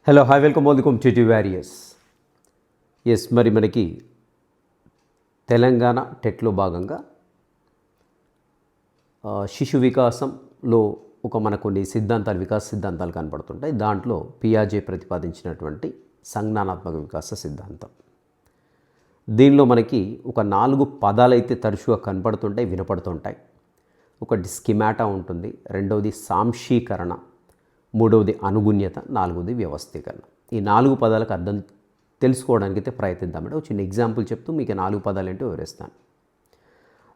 Hello hi welcome to warriors. మరి మనకి తెలంగాణ టెట్లో భాగంగా శిశు వికాసంలో కొన్ని వికాస సిద్ధాంతాలు కనపడుతుంటాయి. దాంట్లో పియాజే ప్రతిపాదించినటువంటి సంజ్ఞానాత్మక వికాస సిద్ధాంతం. దీనిలో మనకి 4 పదాలు అయితే తరచుగా కనపడుతుంటాయి, వినపడుతుంటాయి. ఒకటి స్కిమాటా ఉంటుంది, రెండవది సాంశీకరణ, మూడవది అనుగుణ్యత, నాలుగవది వ్యవస్థీకరణ. ఈ 4 పదాలకు అర్థం తెలుసుకోవడానికి అయితే ప్రయత్నిద్దామంటే ఒక చిన్న ఎగ్జాంపుల్ చెప్తూ మీకు 4 పదాలు ఏంటో వివరిస్తాను.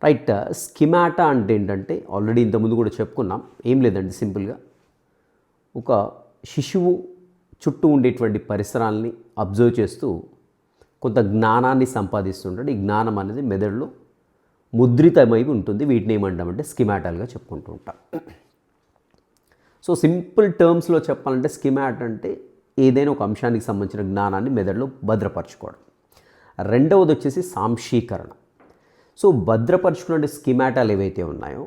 రైట్. స్కిమాటా అంటే ఏంటంటే ఆల్రెడీ ఇంతకుముందు కూడా చెప్పుకున్నాం. ఏం లేదండి, సింపుల్గా ఒక శిశువు చుట్టూ ఉండేటువంటి పరిసరాలని అబ్జర్వ్ చేస్తూ కొంత జ్ఞానాన్ని సంపాదిస్తుంటాడు. ఈ జ్ఞానం అనేది మెదడులో ముద్రితమై ఉంటుంది. వీటిని ఏమంటామంటే స్కిమాటాలుగా చెప్పుకుంటూ ఉంటాం. సో సింపుల్ టర్మ్స్లో చెప్పాలంటే స్కిమాట్ అంటే ఏదైనా ఒక అంశానికి సంబంధించిన జ్ఞానాన్ని మెదడులో భద్రపరచుకోవడం. రెండవది వచ్చేసి సాంశీకరణ. సో భద్రపరచుకునే స్కిమాటాలు ఏవైతే ఉన్నాయో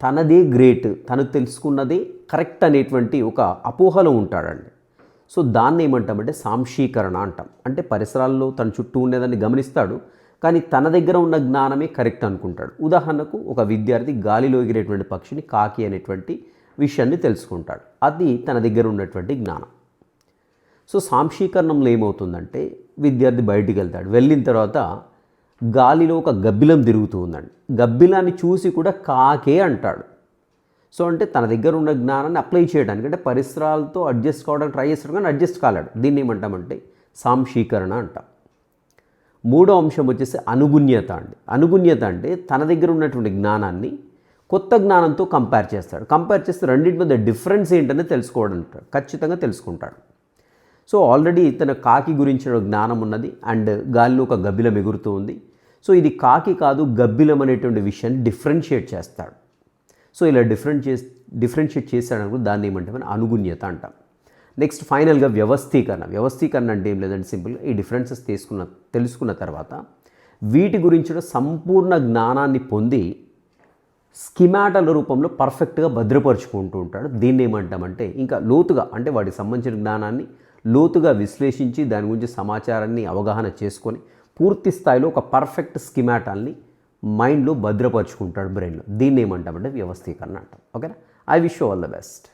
తనదే గ్రేట్, తను తెలుసుకున్నదే కరెక్ట్ అనేటువంటి ఒక అపోహలో ఉంటాడండి. సో దాన్ని ఏమంటామంటే సాంశీకరణ అంటాం. అంటే పరిసరాల్లో తన చుట్టూ ఉండేదాన్ని గమనిస్తాడు, కానీ తన దగ్గర ఉన్న జ్ఞానమే కరెక్ట్ అనుకుంటాడు. ఉదాహరణకు ఒక విద్యార్థి గాలిలో ఎగిరేటువంటి పక్షిని కాకి అనేటువంటి విషయాన్ని తెలుసుకుంటాడు. అది తన దగ్గర ఉన్నటువంటి జ్ఞానం. సో సాంశీకరణంలో ఏమవుతుందంటే విద్యార్థి బయటికి వెళ్తాడు. వెళ్ళిన తర్వాత గాలిలో ఒక గబ్బిలం తిరుగుతూ ఉందండి. గబ్బిలాన్ని చూసి కూడా కాకే అంటాడు. సో అంటే తన దగ్గర ఉన్న జ్ఞానాన్ని అప్లై చేయడానికి, అంటే పరిసరాలతో అడ్జస్ట్ కావడానికి ట్రై చేస్తాడు, కానీ అడ్జస్ట్ కాలేడు. దీన్ని ఏమంటామంటే సాంశీకరణ అంటాం. మూడో అంశం వచ్చేసి అనుగుణ్యత అండి. అనుగుణ్యత అంటే తన దగ్గర ఉన్నటువంటి జ్ఞానాన్ని కొత్త జ్ఞానంతో కంపేర్ చేస్తాడు. కంపేర్ చేస్తే రెండింటి మధ్య డిఫరెన్స్ ఏంటనే తెలుసుకోవడం ఖచ్చితంగా తెలుసుకుంటాడు. సో ఆల్రెడీ తన కాకి గురించిన జ్ఞానం ఉన్నది, అండ్ గాలిలో ఒక గబ్బిలం ఎగురుతూ ఉంది. సో ఇది కాకి కాదు గబ్బిలం అనేటువంటి విషయాన్ని డిఫరెన్షియేట్ చేస్తాడు. సో ఇలా డిఫరెన్షియేట్ చేస్తాడనుకో దాన్ని ఏమంటే మనం అనుగుణ్యత అంటాం. నెక్స్ట్ ఫైనల్గా వ్యవస్థీకరణ. వ్యవస్థీకరణ అంటే ఏం లేదంటే సింపుల్గా ఈ డిఫరెన్సెస్ తెలుసుకున్న తర్వాత వీటి గురించిన సంపూర్ణ జ్ఞానాన్ని పొంది స్కిమాటాల రూపంలో పర్ఫెక్ట్గా భద్రపరుచుకుంటూ ఉంటాడు. దీన్ని ఏమంటామంటే ఇంకా లోతుగా, అంటే వాటికి సంబంధించిన జ్ఞానాన్ని లోతుగా విశ్లేషించి దాని గురించి సమాచారాన్ని అవగాహన చేసుకొని పూర్తి స్థాయిలో ఒక పర్ఫెక్ట్ స్కిమాటాల్ని మైండ్లో భద్రపరుచుకుంటాడు, బ్రెయిన్లో. దీన్ని ఏమంటామంటే వ్యవస్థీకరణ అంటాం. ఓకేనా? I wish you all the best.